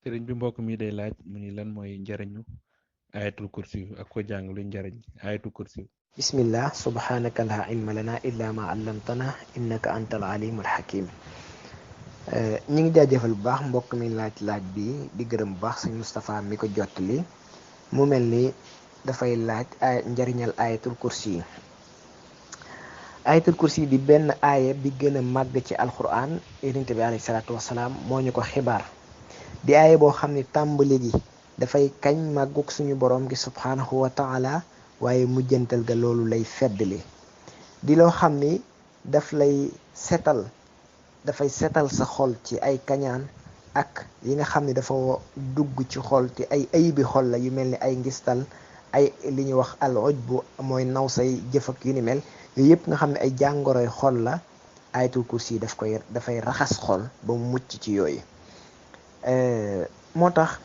sëriñ bi mbokk mi day laaj mu ni lan mooy njariñu ayatul kursi ak ko jàng luy njariñ ayatul kursi. bismillah subhanaka la ilma lana illa ma allamtana innaka antal alimul hakim. ñi ngi jaajëfal bu baax mbokk mi laaj bi di gërëm bu baax sëñ Moustapha mi ko jottali mu mel ni dafay laaj njariñal ayatul kursi yi. ayatul kursi di benn aaya bi gën a màgg ci alquran yonent bi alayhi salaatu wasalaam moo ñu ko xibaar di aaya boo xam ne tàmbali gi dafay kañ màggug suñu borom gi subhanahu wa taala waaye mujjantal ga loolu lay feddli di loo xam ni dafay setal sa xol ci ay kañaan ak yi nga xam ne dafa dugg ci xol te ay ayibi xol la yu mel ni ay ngistal ay li ñuy wax al ujbu mooy naw say jëf ak yu ni mel yooyu yëpp nga xam ne ay jàngoroy xol la ayatul kursi yi dafay raxas xol ba mu mucc ci yooyu. moo tax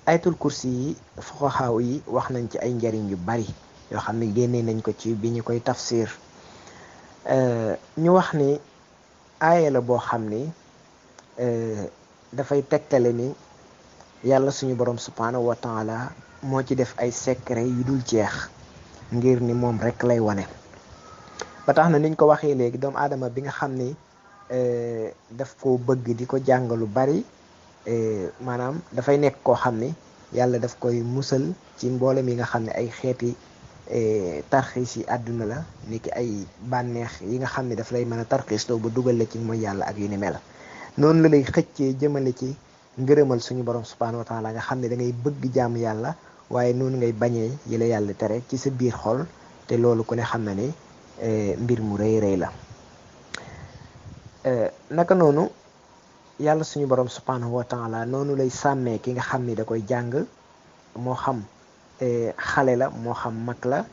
ayatul kursi yi fuqahaa yi wax nañ ci ay njariñ yu bari yoo xam ne génnee nañ ko ci bi ñu koy tafsir ñu wax ni aaya la boo xam ni dafay tegtale ni yàlla suñu borom subhanahu wa taala moo ci def ay secret yu dul jeex ngir ni moom rek lay wane ba tax na niñ ko waxee léegi doomu aadama bi nga xam ni daf ko bëgg di ko jàng lu bari maanaam dafay nekk koo xam ni yàlla daf koy musal ci mboolem yi nga xam ne ay xeeti tarxiis yi àdduna la niki ay bànneex yi nga xam ne daf lay mën a tarxiis loo ba dugal la ci mooy yàlla ak yu ni mel noonu la lay xëccee jëmale ci ngërëmal suñu borom subhanahu wa taala nga xam ne da ngay bëgg jaamu yàlla waaye noonu ngay bañee yi la yàlla tere ci sa biir xol te loolu ku ne xam na ni mbir mu rëy rëy la naka noonu yàlla suñu borom subhanahu wa taala noonu lay sàmmee ki nga xam ni da koy jàng moo xam xale la moo xam mag la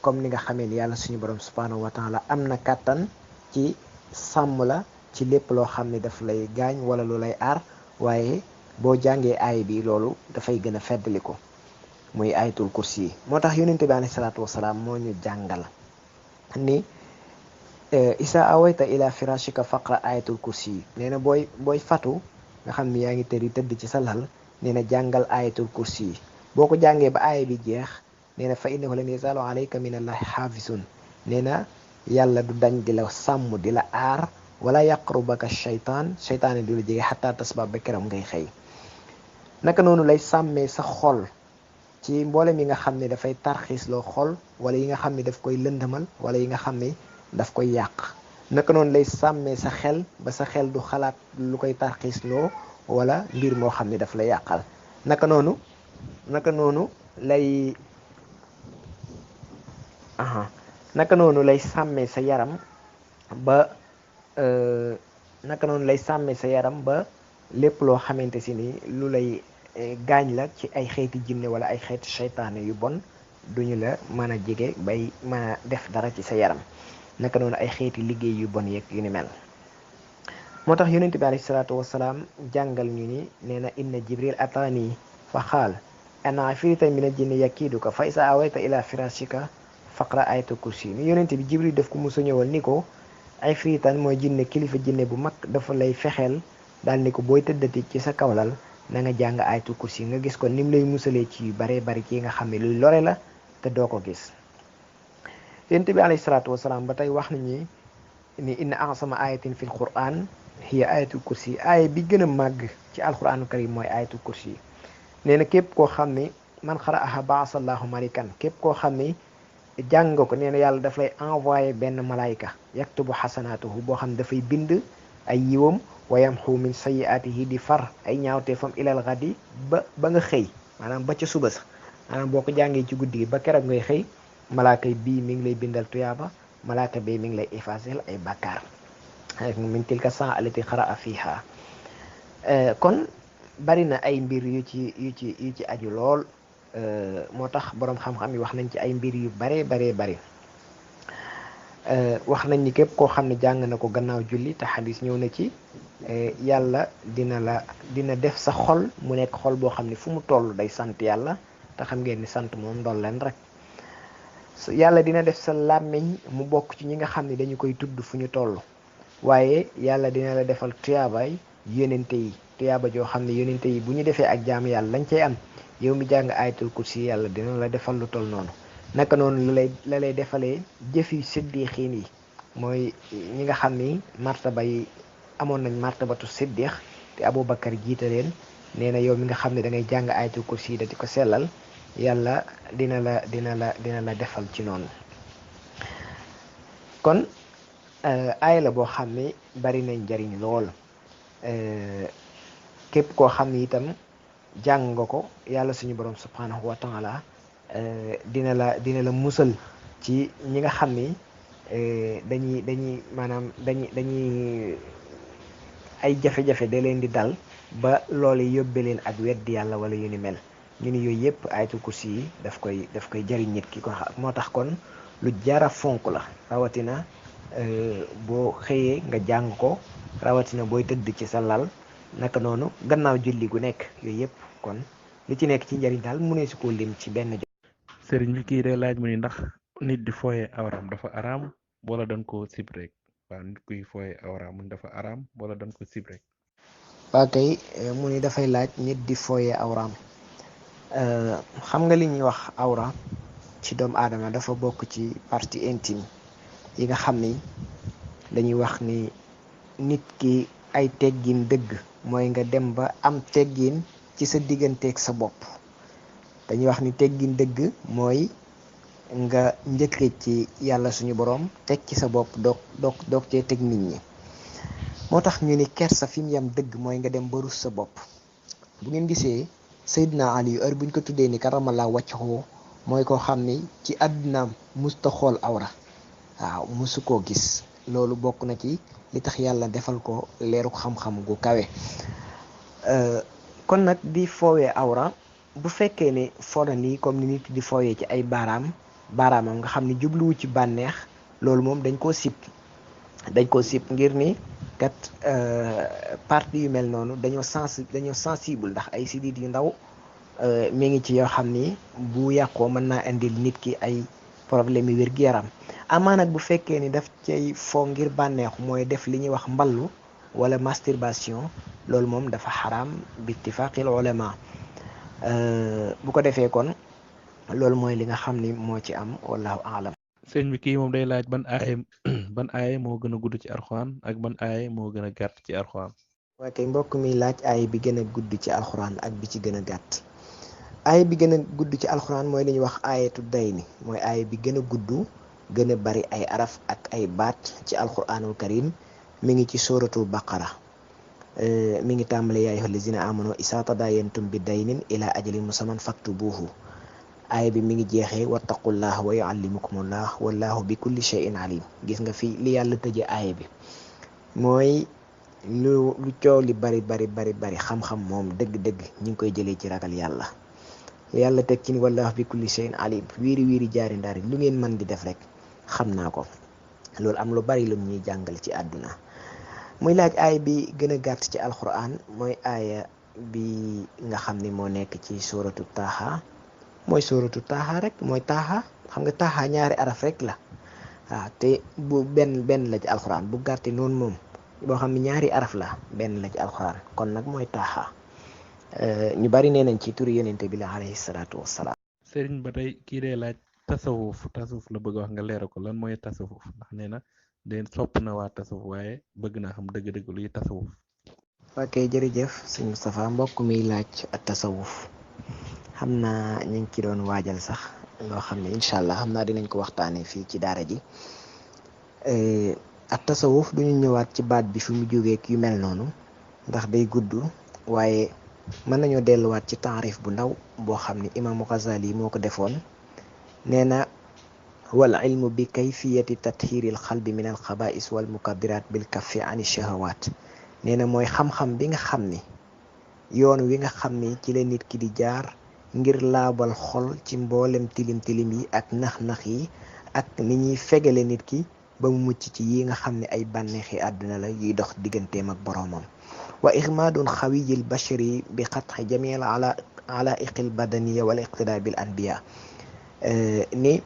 comme ni nga xamee ni yàlla suñu borom subhanahu wa taala am na kàttan ci sàmm la ci lépp loo xam ne daf lay gaañ wala lu lay aar waaye boo jàngee aay bi loolu dafay gën a feddali ko muy ayatul kursi yi moo tax yonente bi alayhi salaatu wasalaam moo ñu jàngal ni isa awayta ila firashika faqra ayatul kursi yi nee na booy fatu nga xam ni yaa ngi tëdd ci sa lal nee na jàngal ayatul kursi yi boo ko jàngee ba aaya bi jeex nee na fa innahu lan yazalu alayka min allahi xaafisun nee na yàlla du dañ di la sàmm di la aar wala yaqrubaka shaytaan du la jege xataa tasba ba keram ngay xëy naka noonu lay sàmmee sa xol ci mboolem yi nga xam ne dafay tarxiis loo xol wala yi nga xam ne daf koy lëndëmal wala yi nga xam ne daf koy yàq naka noonu lay sàmmee sa xel ba sa xel du xalaat lu koy tarxiis loo wala mbir moo xam ne daf la yàqal naka noonu lay sàmmee sa yaram ba lépp loo xamante si ni lu lay gaañ la ci ay xeeti jinne wala ay xeeti seytaane yu bon duñu la mën a jege bay mën a def dara ci sa yaram naka noonu ay xeeti liggéey yu bon yeeg yu ni mel moo tax yonent bi alayhi salaatu wasalaam jàngal ñu ni nee na inna jibril ataani fa xaal ana afrita mina jinni yakiiduka fa isa awayta ila firashika faqra ayatul kursi ni yonent bi jibril daf ko musa ñëwal ni ko ay fritan mooy jinne kilifa jinne bu mag dafa lay fexeel daal ni ko booy tëddati ci sa kawlal na nga jàng ayatul kursi nga gis ko nim lay musalee ci yu bare bari ci nga xam ne luy lore la te doo ko gis yonent bi alayhi salaatu wasalaam ba tey wax nañu ni inna a'zama ayatin fil quran hiya ayatul kursi aaya bi gën a màgg ci alquranu karim mooy ayatul kursi nee na képp koo xam ni man qara'aha ba'asallahu malikan képp koo xam ni jàng ko nee na yàlla daf lay envoyé benn malayka yaktubu xasanaatuhu boo xam ne dafay bind ay yiwam wa yamxu min sayyi'atihi di far ay ñaawteefam ilal ghadi ba nga xëy maanaam ba ca suba sax maanaam boo ko jàngee ci guddi gi ba keroog ngay xëy malaaka bii mi ngi lay bindal tuyaaba malaaka bii mi ngi lay effacer ay bàkkaar min tilka saa allati qara'a fiha kon bari na ay mbir yu ci aju lool moo tax boroom xam-xam yi wax nañ ci ay mbir yu bare wax nañ ni képp koo xam ne jàng na ko gannaaw julli te xadis ñëw na ci yàlla dina def sa xol mu nekk xol boo xam ne fu mu toll day sant yàlla te xam ngeen ni sant moom ndol leen rek yàlla dina def sa làmmiñ mu bokk ci ñi nga xam ne dañu koy tudd fu ñu toll waaye yàlla dina la defal tuyaabaay yonente yi tuyaaba joo xam ne yonente yi bu ñu defee ak jaamu yàlla lañ cay am yow mi jàng ayatul kursi yàlla dina la defal lu toll noonu. naka noonu la lay defalee jëf yu siddiqiin yi mooy ñi nga xam ni martaba yi amoon nañ martabatu siddiq te Aboubacar jiite leen. nee na yow mi nga xam ne da ngay jàng ayatul kursi da di ko sellal yàlla dina la defal ci noonu. kon aaya la boo xam ne bari nañ njariñ lool képp koo xam ne itam jàng nga ko yàlla suñu borom subhanahu wa taala dina la musal ci ñi nga xam ni dañuy ay jafe-jafe da leen di dal ba loolu yóbbe leen ak weddi yàlla wala yu ni mel ñu ni yooyu yëpp ayatul kursi yi daf koy jariñ nit ki ko moo tax kon lu jara fonk la rawatina boo xëyee nga jàng ko rawatina booy tëdd ci sa lal naka noonu gannaaw julli gu nekk yooyu yëpp kon li ci nekk ci njariñ daal mu ne su ko lim ci benn sëriñ bi kii day laaj mu ni ndax nit di fooye awram dafa araam wala dañ ko sib rek waaw nit kuy fooye awram mu ni dafa araam wala dañ ko sib rek waa kay mu ni dafay laaj nit di fooye awraam xam nga li ñuy wax awra ci doomu aadama dafa bokk ci partie intime yi nga xam ni dañuy wax ni nit ki ay teggin dëgg mooy nga dem ba am teggin ci sa digganteeg sa bopp dañuy wax ni teggin dëgg mooy nga njëkkee ci yàlla suñu borom teg ci sa bopp doog cee teg nit ñi moo tax ñu ni kersa fi mu yam dëgg mooy nga dem ba rus sa bopp bu ngeen gisee Seydina Ali heure buñ ko tuddee ni karamalaa wàccaxoo mooy koo xam ni ci àddunaam musta xool awra waaw musu koo gis loolu bokk na ci li tax yàlla defal ko leeru xam-xam gu kawe kon nag di foowee awra bu fekkee ne fona nii comme ni nit di foowee ci ay baaraamam nga xam ni jubluwu ci bànneex loolu moom dañ koo sib ngir ni kat partie yu mel noonu dañoo sensible ndax ay sidit yu ndaw mi ngi ci yoo xam ni bu yàqoo mën naa indil nit ki ay problème yi wér-gu-yaram amaa nag bu fekkee ni daf cay foo ngir bànneexu mooy def li ñuy wax mballu wala masturbation loolu moom dafa xaraam bi ittifaqil ulama bu ko defee kon loolu mooy li nga xam ni moo ci am wallahu aalam. sëñ bi kii moom day laaj ban aaye moo gën a gudd ci alxuraan ak ban aaye moo gën a gàtt ci alxuraan. waaye kay mbokk mi laaj aaye bi gën a gudd ci alxuraan ak bi ci gën a gàtt aaye bi gën a gudd ci alxuraan mooy li ñuy wax aayatu dayni mooy aaye bi gën a gudd gën a bari ay araf ak ay baat ci alxuraanul karim mi ngi ci suratul baqara mi ngi tàmbale yaa ayyuhal lazina amanu isaa tadaayantum bi daynin ila ajalin musamman faktubuhu aaya bi mi ngi jeexee wattaqullah wa yuallimukumullah wallahu bi kulli shay'in alim gis nga fi li yàlla tëje aaya bi mooy lu coow li bari xam-xam moom dëgg-dëgg ñu ngi koy jëlee ci ragal yàlla teg ci ni wallahu bi kulli shay'in alim wiiri jaari ndaari lu ngeen mën di def rek xam naa ko loolu am lu bari lu ñuy jàngal ci àdduna muy laaj aaya bi gën a gàtt ci alquran mooy aaya bi nga xam ni moo nekk ci suratu taaha mooy suratu taaha rek mooy taaha xam nga taaha ñaari araf rek la waaw te bu benn la ci alxuraan bu gàtte noonu moom boo xam ne ñaari araf la benn la ci alxuraan kon nag mooy taaha ñu bari nee nañ ci turi yonente bi la alayhi salaatu wassalaam. sëriñ ba tey kii dee laaj tasawuf la bëgg wax nga leeral ko lan mooy tasawuf ndax nee na den sopp na waa tasawuf waaye bëgg naa xam dëgg-dëgg luy tasawuf. ok jërëjëf sëñ Moustapha mbokk mi laaj ak tasawuf xam naa ñu ngi ci doon waajal sax loo xam ne incha allah xam naa dinañ ko waxtaanee fii ci daara ji ak tasawuf duñu ñëwaat ci baat bi fi mu jógee yu mel noonu ndax day gudd waaye mën nañoo delluwaat ci taarif bu ndaw boo xam ne imaamu Ghazali moo ko defoon nee na wal ilmu bi kayfiyati tathiril xalbi min al xabais wal mukaddirat bil kaffi ani shahawat nee na mooy xam-xam bi nga xam ni yoon wi nga xam ni ci la nit ki di jaar ngir laabal xol ci mboolem tilim yi ak nax-nax yi ak ni ñuy fegale nit ki ba mu mucc ci yi nga xam ne ay bànneexi àdduna la yuy dox digganteem ak boroomam wa ixmaadun xawiyil bashari bi xatxi jamil alaiqil badaniya wal iqtidaa bil anbiya ni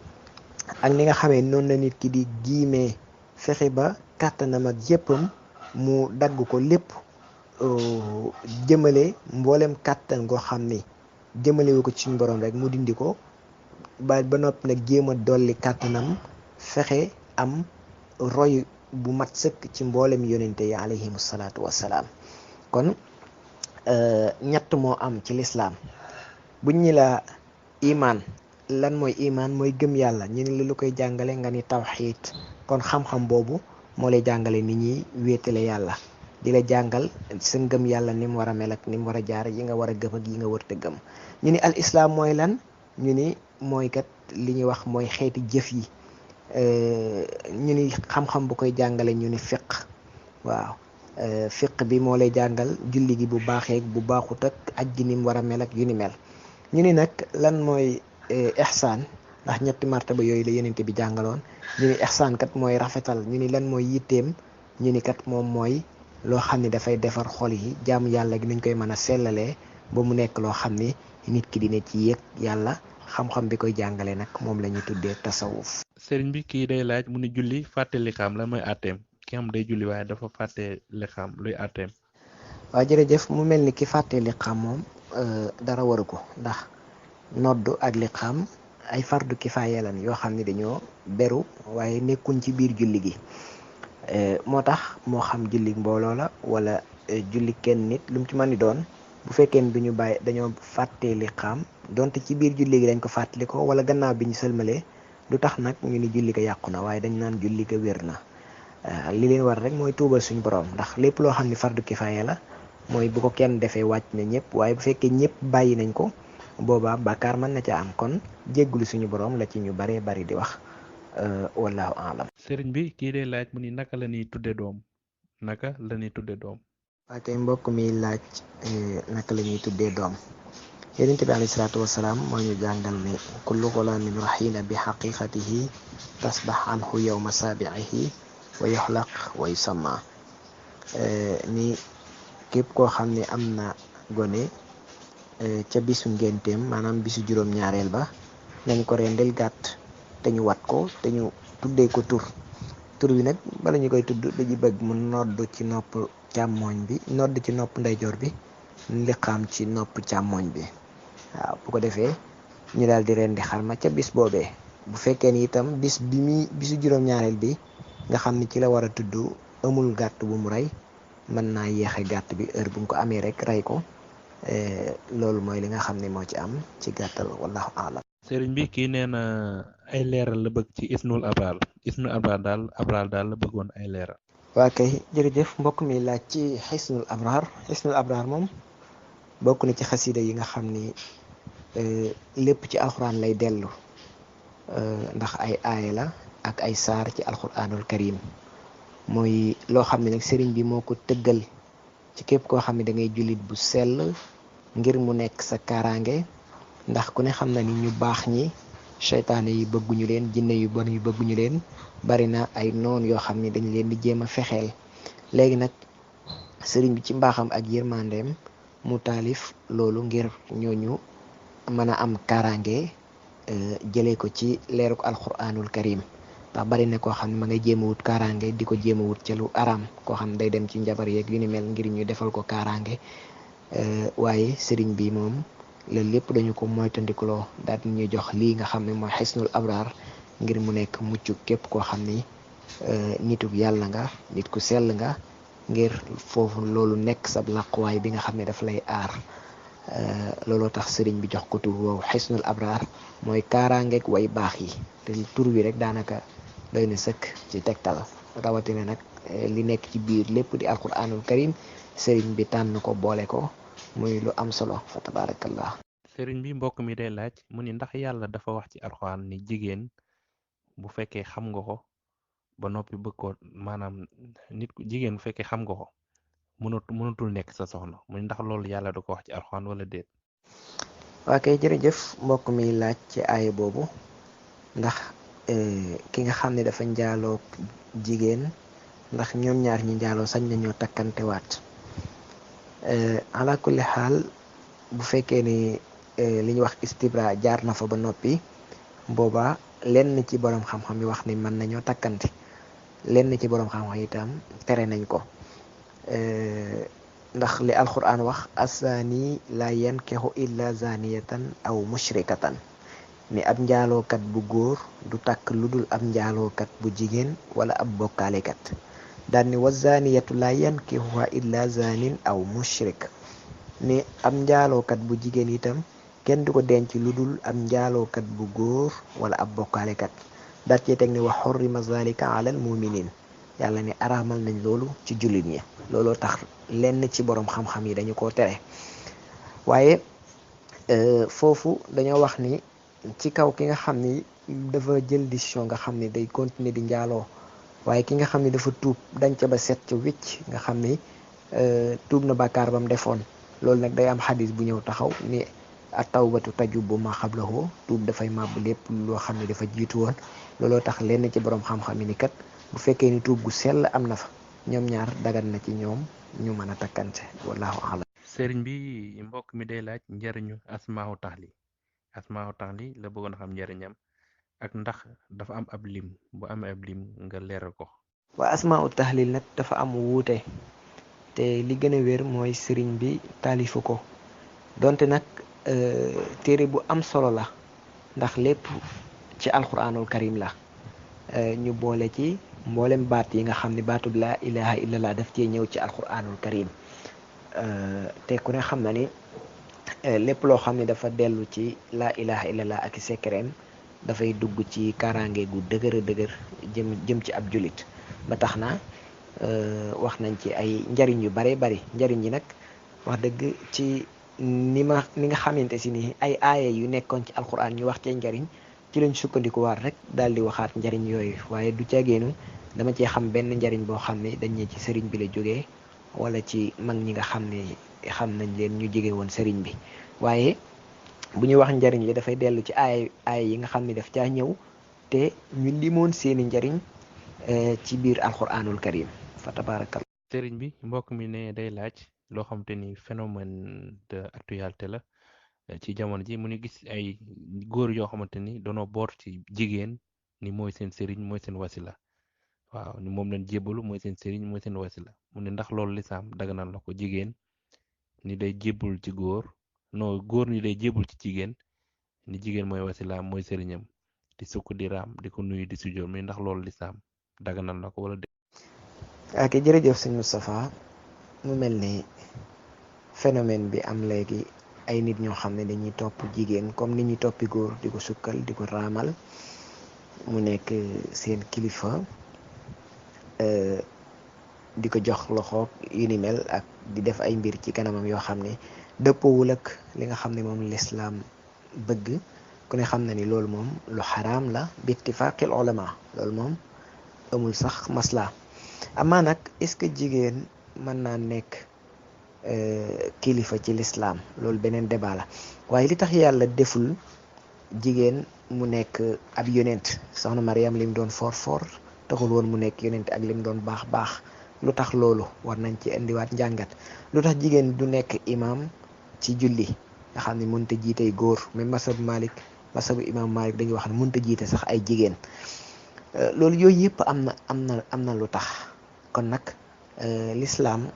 ak ni nga xamee noonu la nit ki di giimee fexe ba kàttanam ak yéppam mu dagg ko lépp jëmale mboolem kàttan goo xam ni jëmalewu ko ci suñu borom rek mu dindi ko ba noppi nag jéem a dolli kàttanam fexe am roy bu mat sëkk ci mboolem yonente yi alayhimu salaatu wassalaam. kon ñett moo am ci lislaam buñ ñi la imaan lan mooy imaan mooy gëm yàlla ñu ne lu koy jàngale nga ni tawxiid kon xam-xam boobu moo lay jàngale ni ñuy wéetale yàlla di la jàngal sa ngëm yàlla ni mu war a mel ak ni mu war a jaar yi nga war a gëm ak yi nga wërta gëm. ñu ni al islaam mooy lan ñu ni mooy kat li ñuy wax mooy xeeti jëf yi ñu ni xam-xam bu koy jàngale ñu ni fiq waaw fiq bi moo lay jàngal julli gi bu baaxee bu baaxut ak aj gi ni mu war a mel ak yu ni mel. ñu ni nag lan mooy ihsaan ndax ñetti martaba yooyu la yenente bi jàngaloon ñu ni ihsaan kat mooy rafetal ñu ni lan mooy yitteem ñu ni kat moom mooy loo xam ne dafay defar xol yi jaamu yàlla gi nuñ koy mën a sellalee ba mu nekk loo xam ni nit ki dina ci yëg yàlla xam-xam bi koy jàngale nag moom la ñuy tuddee tasawuf. sëriñ bi kii day laaj mu ni julli fàtte liqaam lan mooy àtteem ki am day julli waaye dafa fàtte liqaam luy àtteem. waaw jërëjëf mu mel ni ki fàtte liqaam moom dara waru ko ndax noddu ak liqaam ay fardu kifaaya lan yoo xam ne dañoo beru waaye nekkuñ ci biir julli gi moo tax moo xam julli mbooloo la wala julli kenn nit lu mu ci mën di doon bu fekkee ne duñu bàyyi dañoo fàttee liqaam donte ci biir julli gi dañ ko fàttali ko wala gannaaw bi ñu sëlmalee du tax nag ñu ni julli ga yàqu na waaye dañ naan julli ga wér na li leen war rek mooy tuubal suñu borom ndax lépp loo xam ne fardu kifaaya la mooy bu ko kenn defee wàcc na ñëpp waaye bu fekkee ñëpp bàyyi nañ ko boobaa bàkkaar mën na ca am kon jéggulu suñu borom la ci ñu baree bari di wax wallahu alam. sëriñ bi kii dee laaj mu ni naka la ñuy tudde doom naka la ñuy tudde doom. waa kay mbokk mi laaj naka la ñuy tuddee doom yonent bi alayhi salaatu wasalaam moo ñu jàngal ne kullu gulaamin raxiina bi xaqiqatihi tasbax anhu yowma saabiihi wa yuxlaq wa yusamma ni képp koo xam ne am na gone ca bisu ngénteem maanaam bisu juróom-ñaareel ba nañ ko rendel gàtt te ñu wat ko te ñu tuddee ko tur wi nag bala ñu koy tudd dañu bëgg mu nodd ci nopp càmmooñ bi nodd ci nopp ndeyjoor bi liqaam ci nopp càmmooñ bi waaw bu ko defee ñu daal di rendi xarma ca bis boobee bu fekkee ni itam bisu juróom-ñaareel bi nga xam ni ci la war a tudd amul gàtt bu mu rey mën naa yéexe gàtt bi heure bu mu ko amee rek rey ko loolu mooy li nga xam ne moo ci am ci gàttal wallahu alam. sëriñ bi kii nee na ay leeral la bëgg ci isnul abraar daal la bëggoon ay leeral. waa kay jërëjëf mbokk mi laaj ci xisnul abraar moom bokk na ci xasida yi nga xam ni lépp ci alxuraan lay dellu ndax ay aaya la ak ay saar ci alxuraanul karim mooy loo xam ne nag sëriñ bi moo ko tëggal ci képp koo xam ne da ngay jullit bu sell ngir mu nekk sa kaaraange ndax ku ne xam na ni ñu baax ñi seytaane yi bëgguñu leen jinne yu bon yu bëgguñu leen bari na ay noon yoo xam ne dañ leen di jéem a fexeel léegi nag sëriñ bi ci mbaaxam ak yërmandeem mu taalif loolu ngir ñooñu mën a am kaaraange jëlee ko ci leeruk alquranul karim ndax bari na koo xam ne ma ngay jéem a wut kaaraange di ko jéem a wut ca lu araam koo xam ne day dem ci njabar yeeg yu ni mel ngir ñu defal ko kaaraange waaye sëriñ bi moom loolu lépp dañu ko moytandikuloo daal di ñuy jox lii nga xam ne mooy xisnul abraar ngir mu nekk mucc képp koo xam ni nituk yàlla nga nit ku sell nga ngir foofu loolu nekk sab làquwaay bi nga xam ne daf lay aar looloo tax sëriñ bi jox ko tur woowu xisnul abraar mooy kaaraangeeg way baax yi te tur wi rek daanaka doy na sëkk ci tegtal rawatina nag li nekk ci biir lépp di alquranul karim sëriñ bi tànn ko boole ko muy lu am solo fa tabarakallah. sëriñ bi mbokk mi day laaj mu ni ndax yàlla dafa wax ci alxuraan ni jigéen bu fekkee xam nga ko ba noppi bëgg ko maanaam nit ku jigéen bu fekkee xam nga ko mënatul nekk sa soxna mu ni ndax loolu yàlla da ko wax ci alxuraan wala déet. waa kay jërëjëf mbokk mi laaj ci aaya boobu ndax ki nga xam ne dafa njaaloo jigéen ndax ñoom ñaar ñi njaaloo sañ nañoo takkantewaat ala kulli xaal bu fekkee ni li ñuy wax istibra jaar na fa ba noppi booba lenn ci borom xam-xam yi wax ni mën nañoo takkante lenn ci borom xam-xam itam tere nañ ko ndax li alquran wax asani la yankihu illa zaniyatan aw mushrikatan ni ab njaalookat bu góor du takk lu dul ab njaalookat bu jigéen wala ab bokkaalekat daal ni wa zaniyatu la yankihuha illa zanin aw mushrik ni ab njaalookat bu jigéen itam kenn du ko denc lu dul ab njaalookat bu góor wala ab bokkaalekat daat cee teg ni wa xurrima zalika ala al muminin yàlla ni araamal nañ loolu ci jullit ñi looloo tax lenn ci boroom xam-xam yi dañu ko tere waaye foofu dañoo wax ni ci kaw ki nga xam ni dafa jël décision nga xam ni day continuer di njaaloo waaye ki nga xam ni dafa tuub dañ ca ba set ca wicc nga xam ni tuub na bàkkaar ba mu defoon loolu nag day am xadis bu ñëw taxaw ni at-tawbatu tajubbu ma qablahu tuub dafay màbb lépp loo xam ne dafa jiitu woon looloo tax lenn ci boroom xam-xam yi ni kat bu fekkee ni tuub gu sell am na fa ñoom ñaar dagan na ci ñoom ñu mën a takkante wallahu a'lam. sëriñ bi mbokk mi day laaj njariñu asmaahu taxli la bëggoon xam njariñam ak ndax dafa am ab lim bu amee ab lim nga leeral ko. waa asmaa'u tahlil nag dafa am wuute te li gën a wér mooy sëriñ bi taalifu ko donte nag téere bu am solo la ndax lépp ci alquranul karim la ñu boole ci mboolem baat yi nga xam ne baatub laa ilaha illallah daf cee ñëw ci alquranul karim te ku ne xam na ni lépp loo xam ne dafa dellu ci laa ilaha illallah ak i sekkereem dafay dugg ci kaaraange gu dëgër dëgër jëm ci ab julit ba tax na wax nañ ci ay njariñ yu bare bari njariñ yi nag wax dëgg ci ni nga xamante si ni ay aaya yu nekkoon ci alquran ñu wax cee njariñ ci lañ sukkandiku waat rek daal di waxaat njariñ yooyu waaye du caageenu dama cee xam benn njariñ boo xam ne dañ ne ci sëriñ bi la jógee wala ci mag ñi nga xam ne xam nañ leen ñu jege woon sëriñ bi waaye bu ñuy wax njariñ li dafay dellu ci aaya yi nga xam ne daf caa ñëw te ñu limoon seeni njariñ ci biir alquranul karim fa tabaarakal. sëriñ bi mbokk mi ne day laaj loo xam te ni phénomène de actualité la ci jamono ji mu ni gis ay góor yoo xamante ni doonoo boor ci jigéen ni mooy seen sëriñ mooy seen wasila waaw ni moom lañ jébbalu mooy seen sëriñ mooy seen wasila mu ne ndax loolu lislaam daganal na ko jigéen ni day jébbul ci góor góor ni day jébbul ci jigéen ni jigéen mooy wasilaam mooy sëriñam di sukk di raam di ko nuyu di sujjóot mais ndax loolu lislaam daganal na ko wala dé. ok jërëjëf sëñ Moustapha mu mel ni phénomène bi am léegi ay nit ñoo xam ne dañuy topp jigéen comme ni ñuy toppi góor di ko sukkal di ko raamal mu nekk seen kilifa di ko jox loxo yu ni mel ak di def ay mbir ci kanamam yoo xam ne dëppoowul ak li nga xam ne moom lislaam bëgg ku ne xam na ni loolu moom lu xaraam la bi ittifaaqil ulama loolu moom amul sax masla amaa nag est-ce que jigéen mën naa nekk kilifa ci lislaam loolu beneen débat la waaye li tax yàlla deful jigéen mu nekk ab yonent soxna Mariam lim doon for taxul woon mu nekk yonent ak lim doon baax lu tax loolu war nañ ci indiwaat njàngat lu tax jigéen du nekk imam ci julli nga xam ne mënut a jiitey góor même masabu imam Malik dañuy wax ne mënut a jiite sax ay jigéen loolu yooyu yëpp am na lu tax kon nag l'islam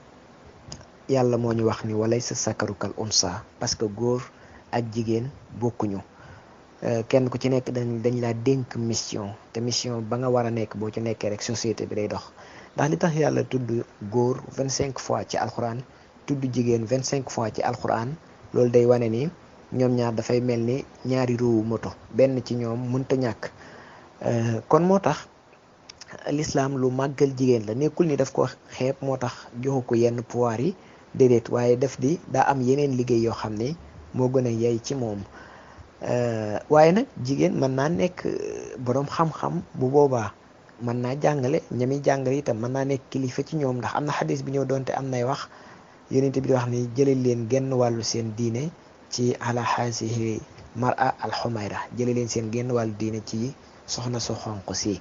yàlla moo ñu wax ni walaysa sakaru kal unsa parce que góor ak jigéen bokkuñu kenn ku ci nekk dañ laa dénk mission te mission ba nga war a nekk boo ci nekkee rek société bi day dox ndax li tax yàlla tudd góor 25 fois ci alxuraan tudd jigéen 25 fois ci alxuraan loolu day wane ni ñoom ñaar dafay mel ni ñaari róowu moto benn ci ñoom mënta ñàkk kon moo tax l'islam lu màggal jigéen la nekkul ni daf ko xeeb moo tax joxu ko yenn pouvoir yi déedéet waaye def di daa am yeneen liggéey yoo xam ne moo gën a yey ci moom waaye nag jigéen mën naa nekk boroom xam-xam bu boobaa mën naa jàngale ñami jàngale itam mën naa nekk kilifa ci ñoom ndax am na xadis bi ñëw doonte am nay wax yonent bi di wax ni jëlee leen genn wàllu seen diine ci ala xaasihi mar'a alxumayra jëlee leen seen genn wàllu diine ci soxna su xonq si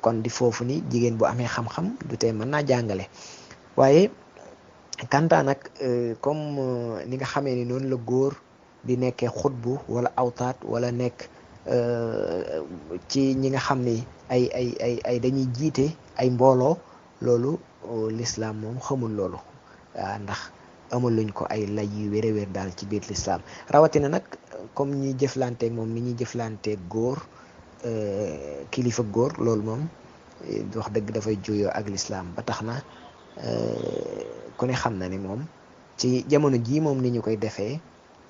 kon di foofu ni jigéen bu amee xam-xam du tee mën naa jàngale waaye kanta nag comme ni nga xamee ni noonu la góor di nekkee xutbu wala awtaat wala nekk ci ñi nga xam ni ay dañuy jiite ay mbooloo loolu l'islam moom xamul loolu ndax amaluñ ko ay lay yu wér daal ci biir lislaam rawatina nag comme ñuy jëflanteeg moom ni ñuy jëflanteeg góor kilifa góor loolu moom wax dëgg dafay juyoo ak lislaam ba tax na ku ne xam na ni moom ci jamono jii moom ni ñu koy defee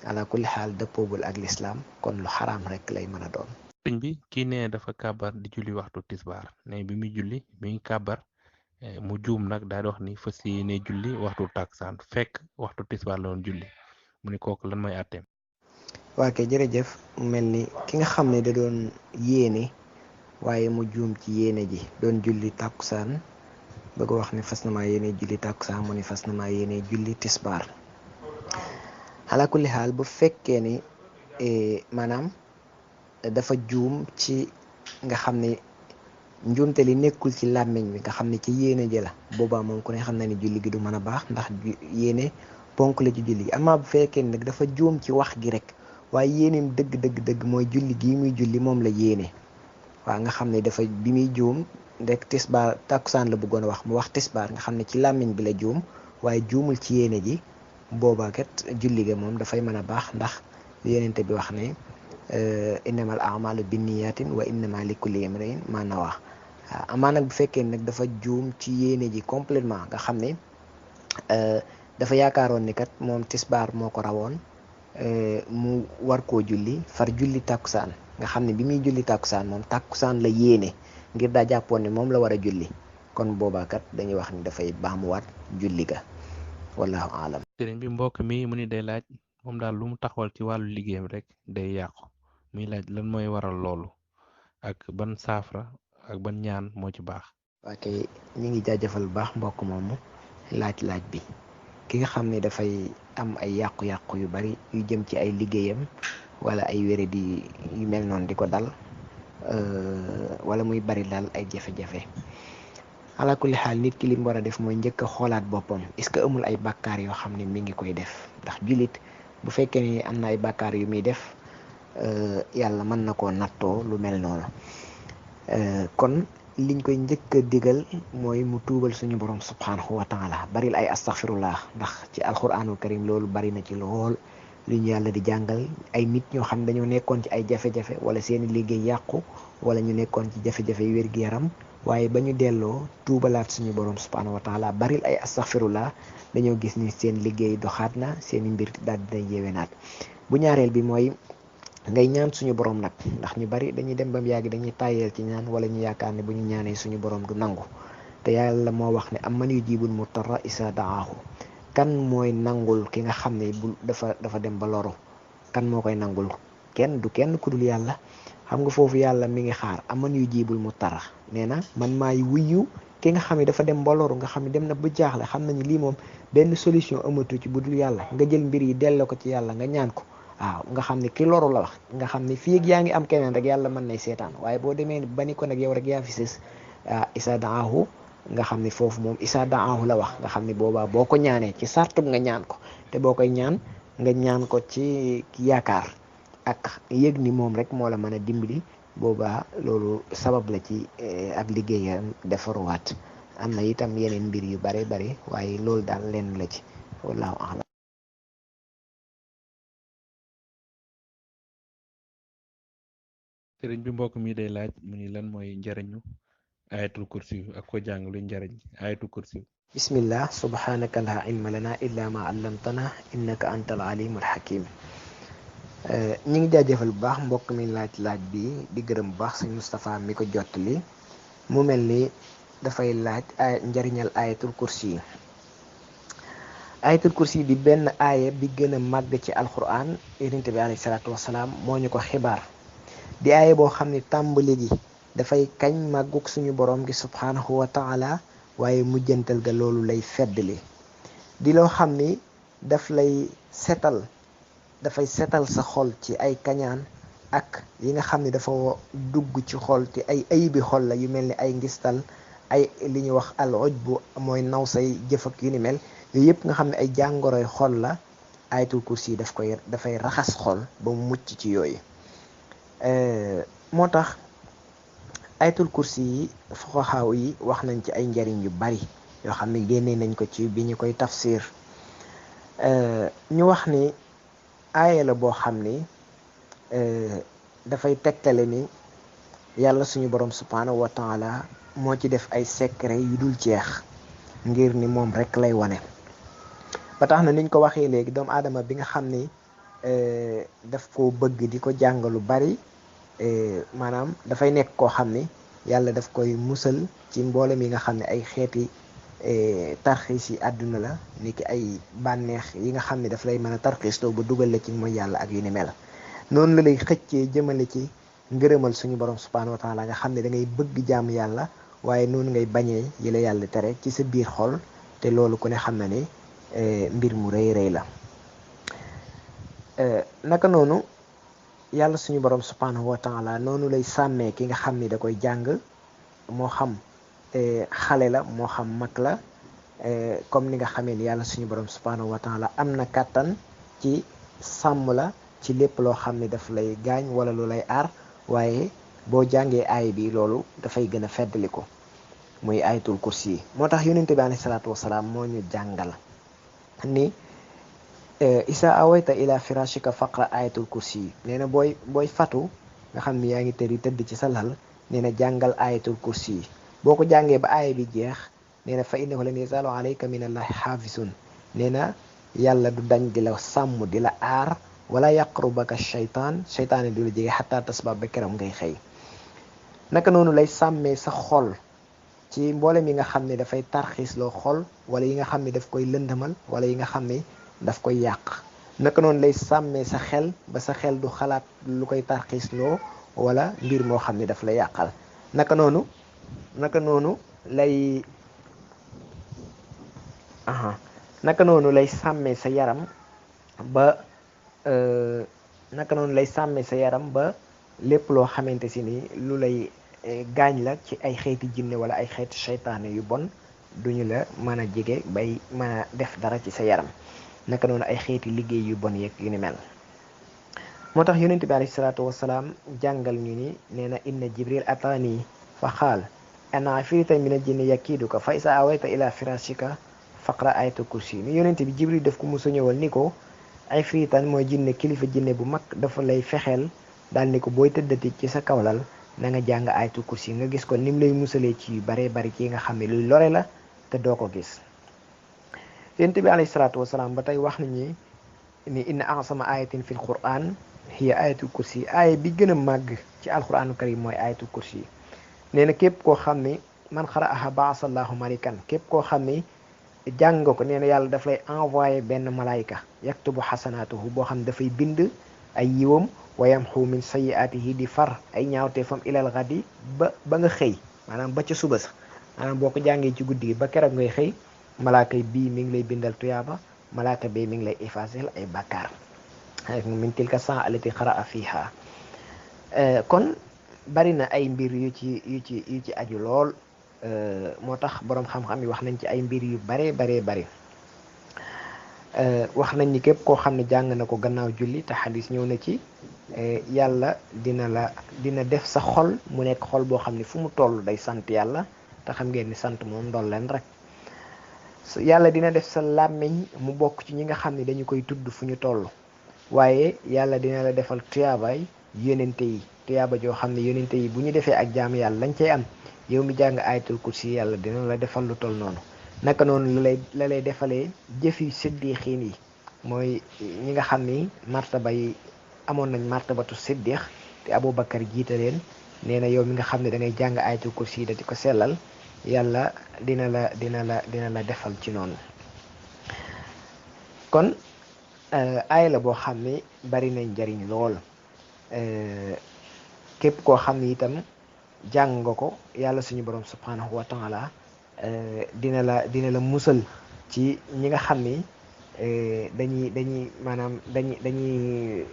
ala kulli xaal dëppoogul ak lislaam kon lu xaraam rek lay mën a doon. sëñ bi kii nee dafa kàbbar di julli waxtu tisbaar ne bi muy julli mi ngi kàbbar mu juum nag daal di wax ni fas yéene julli waxtu taksaan fekk waxtu tisbaar la doon julli mu ne kooku lan mooy àtteem. waa kay jërëjëf mel ni ki nga xam ne da doon yéene waaye mu juum ci yéene ji doon julli tàkkusaan bëgg wax ni fas na maa yéene julli tàkkusaan mu ni fas na maa yéene julli tisbaar ala kulli xaal bu fekkee ni maanaam dafa juum ci nga xam ne njuumte li nekkul ci làmmiñ bi nga xam ne ci yéene ji la boobaa moom ku ne xam na ni julli gi du mën a baax ndax yéene ponk la ci julli gi amaa bu fekkee ni nag dafa juum ci wax gi rek waaye yéeneem dëgg mooy julli gii muy julli moom la yéene waaw nga xam ne dafa bi muy juum rek tisbaar tàkkusaan la bëggoon a wax mu wax tisbaar nga xam ne ci làmmiñ bi la juum waaye juumul ci yéene ji boobaa kat julli ga moom dafay mën a baax ndax yonent bi wax ne innamal a'malu binniyatin wa innama likulli imrin ma nawa amaa nag bu fekkee nag dafa juum ci yéene ji complètement nga xam ne dafa yaakaaroon ni kat moom tisbaar moo ko rawoon mu war koo julli far julli tàkkusaan nga xam ne bi muy julli tàkkusaan moom tàkkusaan la yéene ngir daa jàppoon ne moom la war a julli kon boobaa kat dañuy wax ni dafay baamuwaat julli ga wallahu alam. sëriñ bi mbokk mi mu ni day laaj moom daal lu mu taxawal ci wàllu liggéeyam rek day yàqu muy laaj lan mooy waral loolu ak ban saafara ak ban ñaan moo ci baax. waa kay ñu ngi jaajëfal bu baax mbokk moomu laaj bi ki nga xam ne dafay am ay yàqu-yàqu yu bari yu jëm ci ay liggéeyam wala ay wéradi yu mel noonu di ko dal wala muy bari daal ay jafe-jafe ala kulli xaal nit ki li mu war a def mooy njëkk a xoolaat boppam est-ce que amul ay bàkkaar yoo xam ne mi ngi koy def ndax jullit bu fekkee ni am na ay bàkkaar yu muy def yàlla mën na koo nattoo lu mel noonu kon liñ koy njëkk a digal mooy mu tuubal suñu borom subhanahu wa taala baril ay astaghfirullah ndax ci alquranul karim loolu bari na ci lool lu ñu yàlla di jàngal ay nit ñoo xam ne dañoo nekkoon ci ay jafe-jafe wala seeni liggéey yàqu wala ñu nekkoon ci jafe-jafe yu wér-gu-yaram waaye ba ñu delloo tuubalaat suñu borom subhanahu wa taala baril ay astaghfirullah dañoo gis ni seen liggéey doxaat na seeni mbir daal dina yéwénaat bu ñaareel bi mooy ngay ñaan suñu borom nag ndax ñu bari dañuy dem ba mu yàgg dañuy tàyyeel ci ñaan wala ñu yaakaar ne bu ñu ñaanee suñu borom du nangu te yàlla moo wax ne amman yujibul mutarra isa daahu kan mooy nangul ki nga xam ne bu dafa dem ba loru kan moo koy nangul kenn ku dul yàlla xam nga foofu yàlla mi ngi xaar amman yujibul mutarra nee na man maay wuyu ki nga xam ne dafa dem ba loru nga xam ne dem na ba jaaxle xam nañu lii moom benn solution amatu ci bu dul yàlla nga jël mbir yi delloo ko ci yàlla nga ñaan ko waaw nga xam ne ki loru la wax nga xam ne fii ak yaa ngi am keneen rek yàlla mën nay seetaan waaye boo demee ba ni ko nag yow rek yaa fi sës isa daahu nga xam ne foofu moom isa daahu la wax nga xam ne boobaa boo ko ñaanee ci sartub nga ñaan ko te boo koy ñaan nga ñaan ko ci yaakaar ak yëg ni moom rek moo la mën a dimbali boobaa loolu sabab la ci ab liggéeyam defaruwaat am na itam yeneen mbir yu bare bare waaye loolu daal lenn la ci wallahu a'lam. sëriñ bi mbokk mi day laaj mu ni lan mooy njariñu ayatul kursi ak ko jàng luy njariñ ayatul kursi. bismillah subhanaka la ilma lana illa ma allamtana innaka antal alimul hakim. ñi ngi jaajëfal bu baax mbokk mi laaj bi di gërëm bu baax sëñ Moustapha mi ko jottali mu mel ni dafay laaj njariñal ayatul kursi yi. ayatul kursi di benn aaya bi gën a màgg ci alquran yonent bi alayhi salaatu wasalaam moo ñu ko xibaar di aaya boo xam ne tàmbali gi dafay kañ màggug suñu borom gi subhanahu wa taala waaye mujjantal ga loolu lay feddli di loo xam ni dafay setal sa xol ci ay kañaan ak yi nga xam ne dafa dugg ci xol te ay ayibi xol la yu mel ni ay ngistal ay li ñuy wax al ujbu mooy naw say jëf ak yu ni mel yooyu yëpp nga xam ne ay jàngoroy xol la ayatul kursi dafay raxas xol ba mu mucc ci yooyu moo tax ayatul kursi yi fuqahaa yi wax nañ ci ay njariñ yu bari yoo xam ne génnee nañ ko ci bi ñu koy tafsir. ñu wax ni aaya la boo xam ni dafay tegtale ni yàlla suñu borom subhanahu wa taala moo ci def ay secret yu dul jeex ngir ni moom rek lay wane. ba tax na niñ ko waxee léegi doomu aadama bi nga xam ni daf ko bëgg di ko jàng lu bari maanaam dafay nekk koo xam ni yàlla daf koy musal ci mboolem yi nga xam ne ay xeeti tarxiis yi àdduna la ni ki ay bànneex yi nga xam ne daf lay mën a tarxiis loo ba dugal la ci mooy yàlla ak yu ni mel. noonu la lay xëccee jëmale ci ngërëmal suñu borom subhanahu wa taala nga xam ne da ngay bëgg jaamu yàlla waaye noonu ngay bañee yi la yàlla tere ci sa biir xol te loolu ku ne xam na ni mbir mu rëy rëy la. naka noonu yàlla suñu borom subhanahu wa taala noonu lay sàmmee ki nga xam ni da koy jàng moo xam xale la moo xam mag la comme ni nga xamee ni yàlla suñu borom subhanahu wa taala am na kàttan ci sàmm la ci lépp loo xam ni daf lay gaañ wala lu lay aar waaye boo jàngee aay bi loolu dafay gën a feddali ko muy ayatul kursi yi. moo tax yonente bi alayhi salaatu wasalaam moo ñu jàngal ni isa awayta ila firashika faqra ayatul kursi yi nee na booy fatu nga xam ni yaa ngi tëdd ci sa lal nee na jàngal ayatul kursi yi. boo ko jàngee ba aaya bi jeex nee na fa innahu lan yazaalu alayka min allahi xaafisun nee na yàlla du dañ di la sàmm di la aar wala yaqrubaka seytaane du la jege xataa tasba ba keram ngay xëy. naka noonu lay sàmmee sa xol ci mboolem yi nga xam ne dafay tarxiis loo xol wala yi nga xam ne daf koy lëndëmal wala yi nga xam ne daf koy yàq. naka noonu lay sàmmee sa xel ba sa xel du xalaat lu koy tarxiis loo wala mbir moo xam ne daf la yàqal. naka noonu lay sàmmee sa yaram ba lépp loo xamante si ni lu lay gaañ la ci ay xeeti jinne wala ay xeeti seytaane yu bon duñu la mën a jege bay mën a def dara ci sa yaram. naka noonu ay xeeti liggéey yu bon yeeg yu ni mel. moo tax yonente bi alayhi salaatu wasalaam jàngal ñu ni nee na inna jibril ataani fa xaal ana afrita mina jinni yakiiduka fa isa awayta ila firashika faqra ayatul kursi ni yonente bi jibril daf ko musa ñëwal ni ko afritan mooy jinne kilifa jinne bu mag dafa lay fexeel daal ni ko booy tëddati ci sa kawlal na nga jàng ayatul kursi nga gis ko nim lay musalee ci yu baree bari ci nga xam ne luy lore la te doo ko gis. yonente bi alayhi salaatu wasalaam ba tey wax nañu ni inna a'zama ayatin fil quran hiya ayatul kursi aaya bi gën a màgg ci alquranu karim mooy ayatul kursi nee na képp koo xam ni man qara'aha ba'asallahu malikan képp koo xam ni jàng nga ko nee na yàlla daf lay envoyé benn malayka yaktubu xasanaatuhu boo xam ne dafay bind ay yiwam wa yamxu min sayyi'aatihi di far ay ñaawteefam ilal gadi ba nga xëy maanaam ba ca suba sax maanaam boo ko jàngee ci guddi gi ba keroog ngay xëy malaaka bii mi ngi lay bindal tuyaaba malaaka bii mi ngi lay effacer ay bàkkaar min tilka saa allati qara'a fiha. kon bari na ay mbir yu ci aju lool moo tax boroom xam-xam yi wax nañ ci ay mbir yu baree bari wax nañ ni képp koo xam ne jàng na ko gannaaw julli te xadis ñëw na ci yàlla dina def sa xol mu nekk xol boo xam ne fu mu toll day sant yàlla te xam ngeen ni sant moom ndol leen rek. yàlla dina def sa làmmiñ mu bokk ci ñi nga xam ne dañu koy tudd fu ñu toll waaye yàlla dina la defal tuyaabaay yonente yi tuyaaba joo xam ne yonente yi bu ñu defee ak jaamu yàlla lañ cay am yow mi jàng ayatul kursi yàlla dina la defal lu toll noonu. naka noonu la lay defalee jëfi siddiqiin yi mooy ñi nga xam ni martaba yi amoon nañ martabatu siddiq te Aboubacar jiite leen nee na yow mi nga xam ne da ngay jàng ayatul kursi da di ko sellal yàlla dina la defal ci noonu. kon aaya la boo xam ne bari nañ njariñ lool képp koo xam ne itam jàng nga ko yàlla suñu borom subhanahu wa taala dina la musal ci ñi nga xam ni dañuy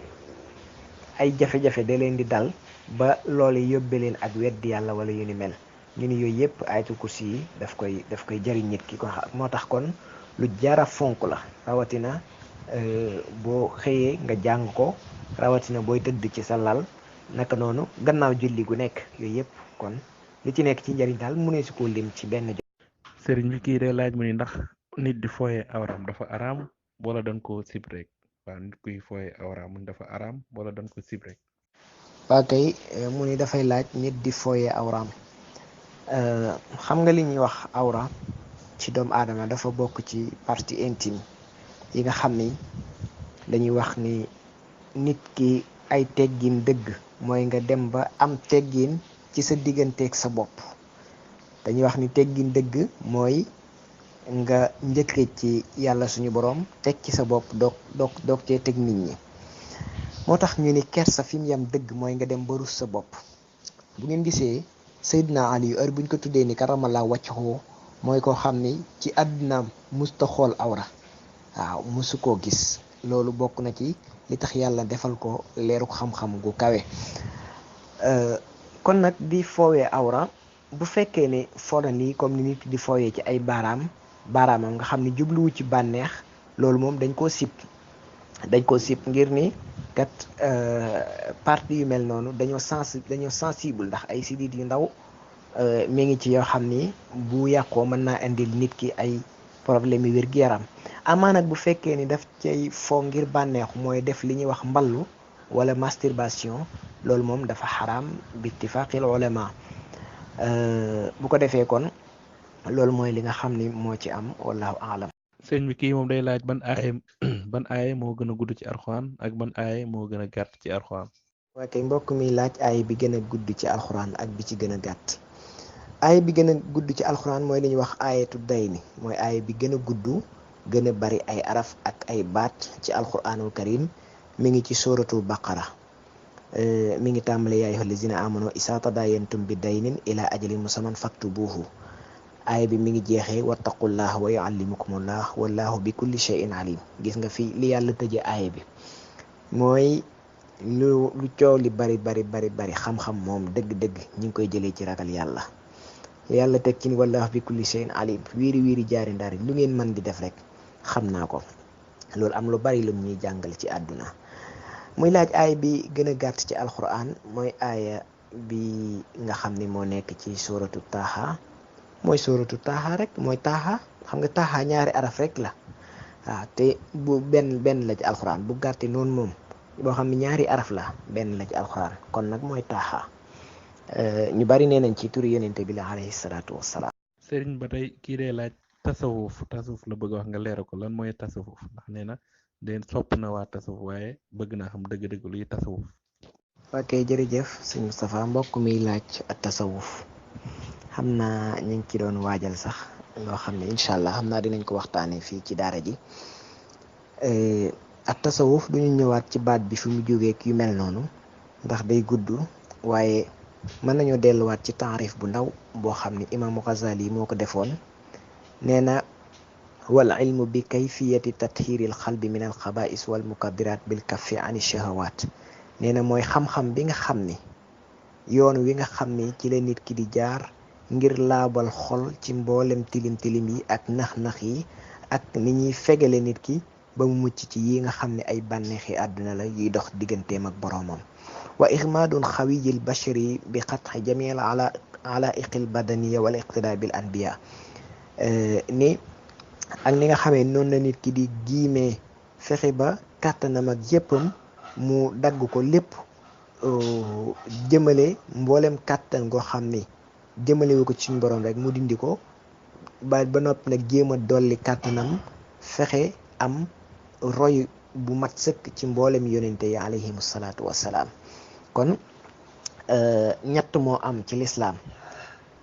ay jafe-jafe da leen di dal ba loolu yóbbe leen ak weddi yàlla wala yu ni mel. ñu ni yooyu yëpp ayatul kursi yi daf koy jariñ nit ki ko moo tax kon lu jara fonk la rawatina boo xëyee nga jàng ko rawatina booy tëdd ci sa lal naka noonu gannaaw julli gu nekk yooyu yëpp kon li ci nekk ci njariñ daal mu ne si ko lim ci benn sëriñ bi kii de laaj mu ni ndax nit di fooye awraam dafa araam wala dañ ko sib rek waaw nit kuy fooye awraam mu ni dafa araam wala dañ ko sib rek. waa kay mu ni dafay laaj nit di fooye awraam. xam nga li ñuy wax awra ci doomu aadama dafa bokk ci partie intime yi nga xam ni dañuy wax ni nit ki ay teggin dëgg mooy nga dem ba am teggin ci sa digganteeg sa bopp. dañuy wax ni teggin dëgg mooy nga njëkkee ci yàlla suñu borom teg ci sa bopp doog cee teg nit ñi. moo tax ñu ni kersa fi mu yam dëgg mooy nga dem ba rus sa bopp. bu ngeen gisee Seydina Ali heure buñ ko tuddee ni karamalaa wàccaxoo mooy koo xam ni ci àddunaam musta xool awra waaw musu koo gis. loolu bokk na ci li tax yàlla defal ko leeruk xam-xam gu kawe. kon nag di foowee awra bu fekkee ne foola nii comme ni nit di foowee ci ay baaraamam nga xam ni jubluwu ci bànneex loolu moom dañ koo sip ngir ni kat partie yu mel noonu dañoo sensible ndax ay sidit yu ndaw mi ngi ci yoo xam ni bu yàqoo mën naa indil nit ki ay problème yu wér-gu-yaram. amaa nag bu fekkee ni daf cay foo ngir bànneexu mooy def li ñuy wax mballu wala masturbation loolu moom dafa xaraam bi ittifaqil ulama. bu ko defee kon loolu mooy li nga xam ni moo ci am wallahu aalam. sëñ bi kii moom day laaj ban aaye moo gën a gudd ci alxuraan ak ban aaye moo gën a gàtt ci alxuraan. waa kay mbokk mi laaj aaye bi gën a gudd ci alxuraan ak bi ci gën a gàtt. aaye bi gën a gudd ci alxuraan mooy li ñuy wax aayatu dayni mooy aaye bi gën a gudd gën a bari ay araf ak ay baat ci alxuraanul karim mi ngi ci suratul baqara. mi ngi tàmbale yaa ayyuhal lazina amanu isaa tadaayantum bi daynin ila ajalin musamman faktubuhu. aaya bi mi ngi jeexee wattaqullah wa yuallimukumullah wallahu bi kulli shay'in alim. gis nga fi li yàlla tëje aaya bi mooy lu coow li bari xam-xam moom dëgg-dëgg ñu ngi koy jëlee ci ragal yàlla. yàlla teg ci ni wallahu bi kulli shay'in alim wiiri jaari ndaari lu ngeen mën di def rek xam naa ko. loolu am lu bari lu ñuy jàngal ci àdduna. muy laaj aaya bi gën a gàtt ci alquran mooy aaya bi nga xam ni moo nekk ci suratu taaha. mooy suratu taaha rek mooy taaha xam nga taaha ñaari araf rek la waaw te bu benn la ci alxuraan bu gàtte noonu moom boo xam ne ñaari araf la benn la ci alxuraan kon nag mooy taaha. ñu bari nee nañ ci turi yonente bi la alayhi salaatu wassalaam. sëriñ ba tey kii dee laaj tasawuf la bëgg wax nga leeral ko lan mooy tasawuf ndax nee na den sopp na waa tasawuf waaye bëgg naa xam dëgg-dëgg luy tasawuf. ok jërëjëf sëñ Moustapha mbokk mi laaj ak tasawuf xam naa ñu ngi ci doon waajal sax loo xam ne incha allah xam naa dinañ ko waxtaanee fii ci daara ji. ak tasawuf duñu ñëwaat ci baat bi fi mu jógee yu mel noonu ndax day gudd waaye mën nañoo delluwaat ci taarif bu ndaw boo xam ne imaamu Ghazali moo ko defoon. nee na wal ilmu bi kayfiyati tathiril xalbi min al xabaa'is wal mukaddirat bil kaffi ani shahawaat. nee na mooy xam-xam bi nga xam ni yoon wi nga xam ni ci la nit ki di jaar ngir laabal xol ci mboolem tilim yi ak nax-nax yi ak ni ñuy fegale nit ki ba mu mucc ci yi nga xam ne ay bànneexi àdduna la yuy dox digganteem ak boroomam. wa ixmaadun xawiyil bashari bi xatxi jamil ala iqil badaniya wala iqtidaa bil anbiya. ni ak ni nga xamee noonu la nit ki di giimee fexe ba kàttanam ak yéppam mu dagg ko lépp jëmale mboolem kàttan goo xam ni jëmalewu ko ci suñu borom rek mu dindi ko ba noppi nag jéem a dolli kàttanam fexe am roy bu mat sëkk ci mboolem yonente yi alayhimu salaatu wassalaam. kon ñett moo am ci lislaam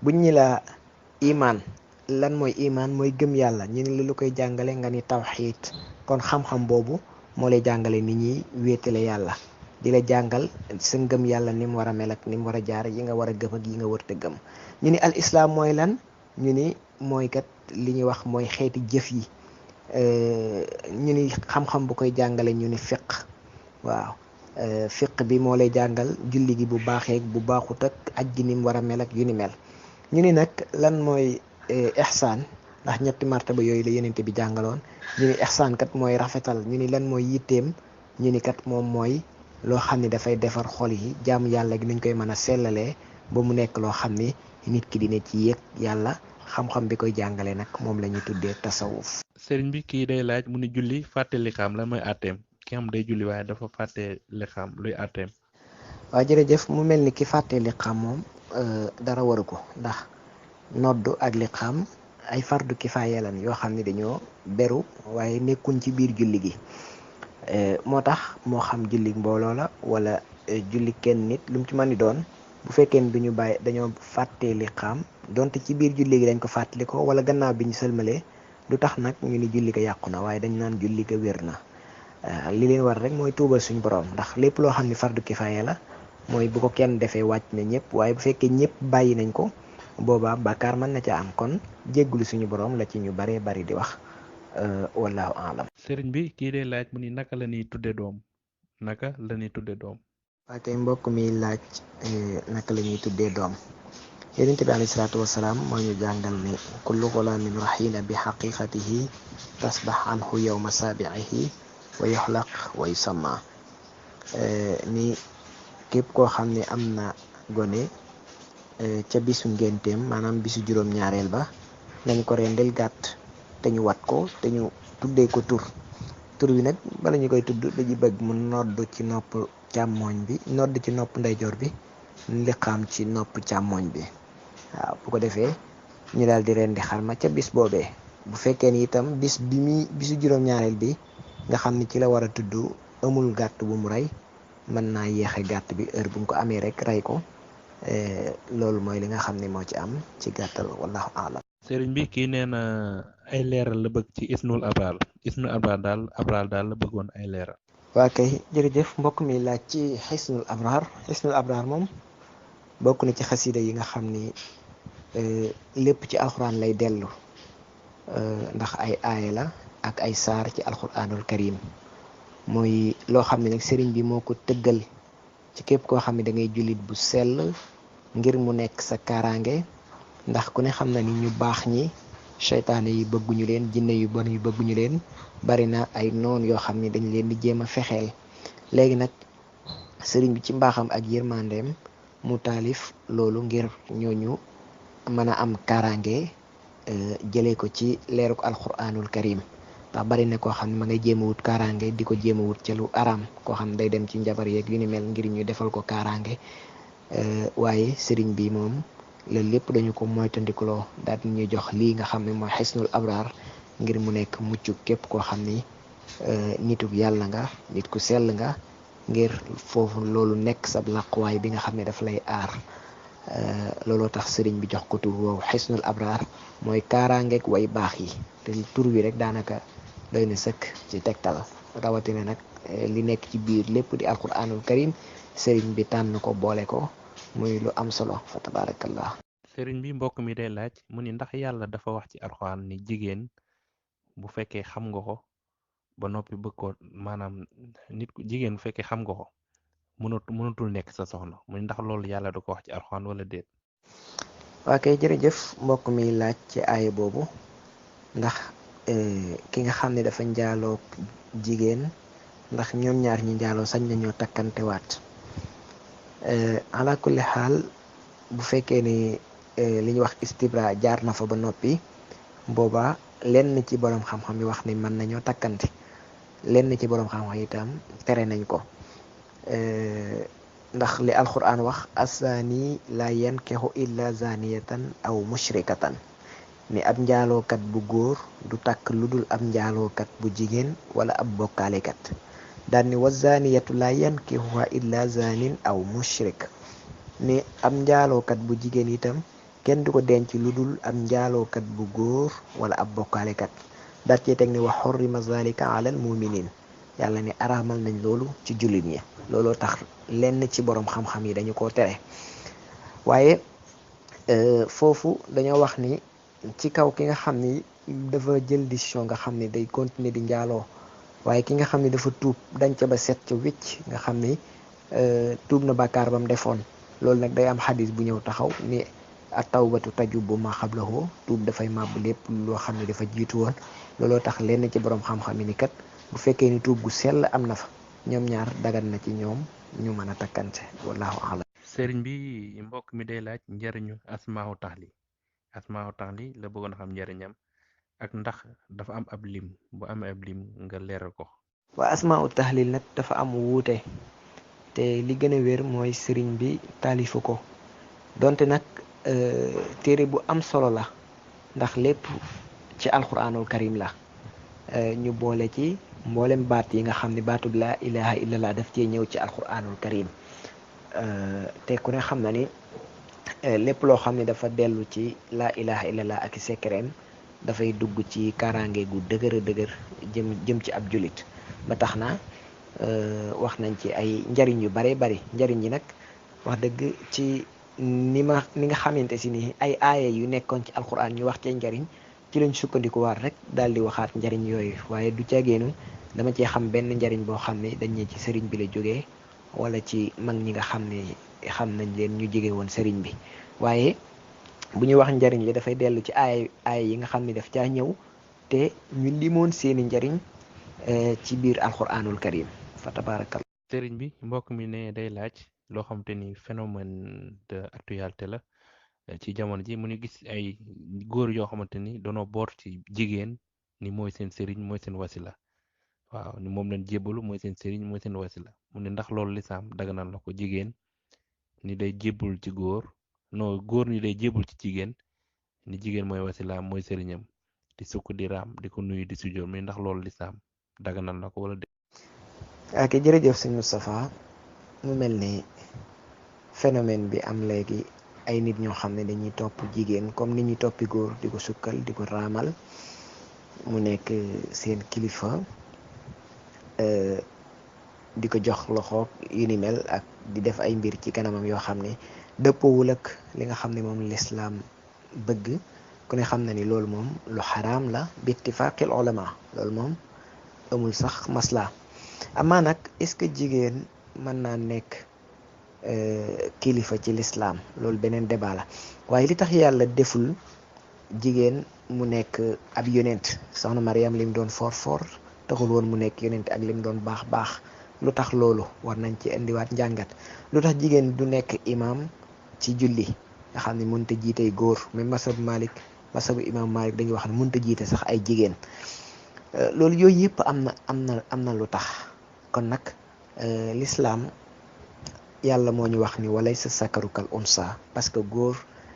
buñ ñi la imaan lan mooy imaan mooy gëm yàlla ñu ne lu koy jàngale nga ni tawxiid kon xam-xam boobu moo lay jàngale ni ñuy wéetale yàlla di la jàngal sa ngëm yàlla ni mu war a mel ak ni mu war a jaar yi nga war a gëm ak yi nga wërta gëm. ñu ni al islam mooy lan ñu ni mooy kat li ñuy wax mooy xeeti jëf yi. ñu ni xam-xam bu koy jàngale ñu ni fiq waaw fiq bi moo lay jàngal julli gi bu baaxee bu baaxut ak aj gi ni mu war a mel ak yu ni mel. ñu ni nag lan mooy ihsaan ndax ñetti martaba yooyu la yenente bi jàngaloon. ñu ni ihsaan kat mooy rafetal ñu ni lan mooy yitteem ñu ni kat moom mooy loo xam ne dafay defar xol yi jaamu yàlla gi nañ koy mën a sellalee ba mu nekk loo xam ni nit ki dina ci yëg yàlla xam-xam bi koy jàngale nag moom la ñuy tuddee tasawuf. sëriñ bi kii day laaj mu ni julli fàtte liqaam lan mooy àtteem ki xam day julli waaye dafa fàtte liqaam luy àtteem. waaw jërëjëf, mu mel ni ki fàtte liqaam moom dara waru ko, ndax noddu ak liqaam ay fardu kifaaya lan yoo xam ne dañoo beru waaye nekkuñ ci biir julli gi. moo tax moo xam julli mbooloo la wala julli kenn nit lu mu ci mën di doon, bu fekkee ne duñu bàyyi dañoo fàttee liqaam donte ci biir julli gi dañ ko fàttali ko wala gannaaw bi ñu sëlmalee, du tax nag ñu ni julli ga yàqu na, waaye dañ naan julli ga wér na. li leen war rek mooy tuubal suñu borom, ndax lépp loo xam ne fardu kifaaya la mooy bu ko kenn defee wàcc na ñëpp, waaye bu fekkee ñëpp bàyyi nañ ko boobaa bàkkaar mën na ca am, kon jéggulu suñu borom la ci ñu baree bari di wax. wallahu alam. sëriñ bi kii day laaj mu ni naka la ñuy tudde doom naka la ñuy tudde doom. waa kay mbokk mi laaj naka la ñuy tuddee doom. yonent bi alayhi salaatu wasalaam moo ñu jàngal ne kullu gulaamin raxiina bi xaqiqatihi tasbax anhu yowma saabiihi wa yuxlaq wa yusamma. ni képp koo xam ne am na gone ca bisu ngénteem maanaam bisu juróom-ñaareel ba nañ ko rendil gàtt te ñu wat ko te ñu tuddee ko tur bi nag bala ñu koy tudd dañuy bëgg mu nodd ci nopp càmmooñ bi, nodd ci nopp ndeyjoor bi, liqaam ci nopp càmmooñ bi. waaw bu ko defee ñu daal di rendi xarma ca bis boobee. bu fekkee ni itam bisu juróom-ñaareel bi nga xam ni ci la war a tudd amul gàtt bu mu rey, mën naa yéexe gàtt bi heure bu ñu ko amee rek rey ko. loolu mooy li nga xam ne moo ci am ci gàttal, wallahu alam. sëriñ bi kii nee na ay leeral la bëgg ci isnul abraar daal la bëggoon ay leeral. waa kay jërëjëf mbokk mi laaj ci xisnul abraar moom bokk na ci xasida yi nga xam ni lépp ci alxuraan lay dellu, ndax ay aaya la ak ay saar ci alxuraanul karim. mooy loo xam ne nag sëriñ bi moo ko tëggal ci képp koo xam ne da ngay jullit bu sell ngir mu nekk sa kaaraange, ndax ku ne xam na ni ñu baax ñi seytaane yi bëgguñu leen, jinne yu bon yu bëgguñu leen, bari na ay noon yoo xam ne dañ leen di jéem a fexeel. léegi nag sëriñ bi ci mbaaxam ak yërmandeem mu taalif loolu ngir ñooñu mën a am kaaraange jëlee ko ci leeruk alquranul karim. ndax bari na koo xam ne ma ngay jéem a wut kaaraange di ko jéem a wut ca lu araam, koo xam ne day dem ci njabar yeeg yu ni mel ngir ñu defal ko kaaraange. waaye sëriñ bi moom loolu lépp dañu ko moytandikuloo, daal di ñuy jox lii nga xam ne mooy xisnul abraar ngir mu nekk mucc képp koo xam ni nituk yàlla nga, nit ku sell nga, ngir foofu loolu nekk sab làquwaay bi nga xam ne daf lay aar. looloo tax sëriñ bi jox ko tur woowu xisnul abraar, mooy kaaraangeeg way baax yi. te tur bi rek daanaka doy na sëkk ci tegtal, rawatina nag li nekk ci biir lépp di alquranul karim, sëriñ bi tànn ko boole ko muy lu am solo fa tabarakallah. sëriñ bi mbokk mi day laaj mu ni ndax yàlla dafa wax ci alxuraan ni jigéen bu fekkee xam nga ko ba noppi bëgg ko maanaam jigéen bu fekkee xam nga ko mënatul nekk sa soxna mu ni ndax loolu yàlla da ko wax ci alxuraan wala déet. waa kay jërëjëf mbokk mi laaj ci aaya boobu, ndax ki nga xam ne dafa njaaloo jigéen ndax ñoom ñaar ñi njaaloo sañ nañoo takkantewaat. ala kulli xaal bu fekkee ni li ñuy wax istibra jaar na fa ba noppi, boobaa lenn ci borom xam-xam yi wax ni mën nañoo takkante, lenn ci borom xam-xam itam tere nañ ko. ndax li alquran wax assaani la yankihu illa zaniyatan aw mushrikatan, ni ab njaalookat bu góor du takk lu dul ab njaalookat bu jigéen wala ab bokkaalekat. daal ni wa zaniyatu la yankihuha illa zanin aw mushrik, ni ab njaalookat bu jigéen itam kenn du ko denc lu dul ab njaalookat bu góor wala ab bokkaalekat. daal cee teg ni wa xurrima zalika ala al muminin, yàlla ni araamal nañ loolu ci jullit ñi. looloo tax lenn ci borom xam-xam yi dañu koo tere. waaye foofu dañoo wax ni ci kaw ki nga xam ni dafa jël décision nga xam ni day continuer di njaaloo, waaye ki nga xam ni dafa tuub dañ ca ba set ca wicc nga xam ni tuub na bàkkaar bam defoon, loolu nag day am xadis bu ñëw taxaw ni at-tawbatu tajubbu ma qablahu, tuub dafay màbb lépp loo xam ne dafa jiitu woon. looloo tax lenn ci borom xam-xam yi ni kat bu fekkee ni tuub gu sell am na fa, ñoom ñaar dagan na ci ñoom ñu mën a takkante, wallahu a'lam. sëriñ bi mbokk mi day laaj njariñu asmaahu taxli asmaa taxli la bëggoon a xam njariñam ak ndax dafa am ab lim bu amee ab lim nga leeral ko. waa asmaa tahlil nag dafa am wuute te li gën a wér mooy sëriñ bi taalifu ko donte nag téere bu am solo la ndax lépp ci alquranul karim la ñu boole ci mboolem baat yi nga xam ne baatub laa ilaha illallah daf cee ñëw ci alquranul karim te ku ne xam na ni lépp loo xam ne dafa dellu ci laa ilaha illallah ak i sekkereem dafay dugg ci kaaraange gu dëgër a dëgër jëm ci ab julit ba tax na wax nañ ci ay njariñ yu bare bari njariñ yi nag wax dëgg ci ni nga xamante si ni ay aaya yu nekkoon ci alquran ñu wax cee njariñ ci lañ sukkandiku waar rek daal di waxaat njariñ yooyu waaye du caageenu dama cee xam benn njariñ boo xam ne dañ ne ci sëriñ bi la jógee wala ci mag ñi nga xam ne xam nañ leen ñu jege woon sëriñ bi waaye bu ñuy wax njariñ li dafay dellu ci aaya yi nga xam ne daf caa ñëw te ñu limoon seeni njariñ ci biir alquranul karim fa tabaarakal sëriñ bi mbokk mi ne day laaj loo xamante ni phénomène de actualité la ci jamono ji mu ñu gis ay góor yoo xamante ni doonoo boor ci jigéen ni mooy seen sëriñ mooy seen wasila waaw ni moom lañ jébbalu mooy seen sëriñ mooy seen wasila mu ne ndax loolu lislaam daganal na ko jigéen ni day jébbul ci góor non góor ni day jébbul ci jigéen ni jigéen mooy wasilaam mooy sëriñam di sukk di raam di ko nuyu di sujjóot mi ndax loolu lislaam daganal na ko wala dé ok jërëjëf sëñ Moustapha mu mel ni phénomène bi am léegi ay nit ñoo xam ne dañuy topp jigéen comme ni ñuy toppi góor di ko sukkal di ko raamal mu nekk seen kilifa di ko jox loxo yu ni mel ak di def ay mbir ci kanamam yoo xam ne dëppoowul ak li nga xam ne moom lislaam bëgg ku ne xam na ni loolu moom lu xaraam la bi ittifaaqil ulama loolu moom amul sax masla amaa nag est-ce que jigéen mën naa nekk kilifa ci lislaam loolu beneen débat la waaye li tax yàlla deful jigéen mu nekk ab yonent soxna Mariam lim doon for taxul woon mu nekk yonent ak lim doon baax lu tax loolu war nañ ci indiwaat njàngat lu tax jigéen du nekk imam ci julli nga xam ne mënut a jiitey góor même masabu imam Malik dañuy wax ne mënut a jiite sax ay jigéen loolu yooyu yëpp am na lu tax kon nag l'islam yàlla moo ñu wax ni walaysa sakaru kal unsa parce que góor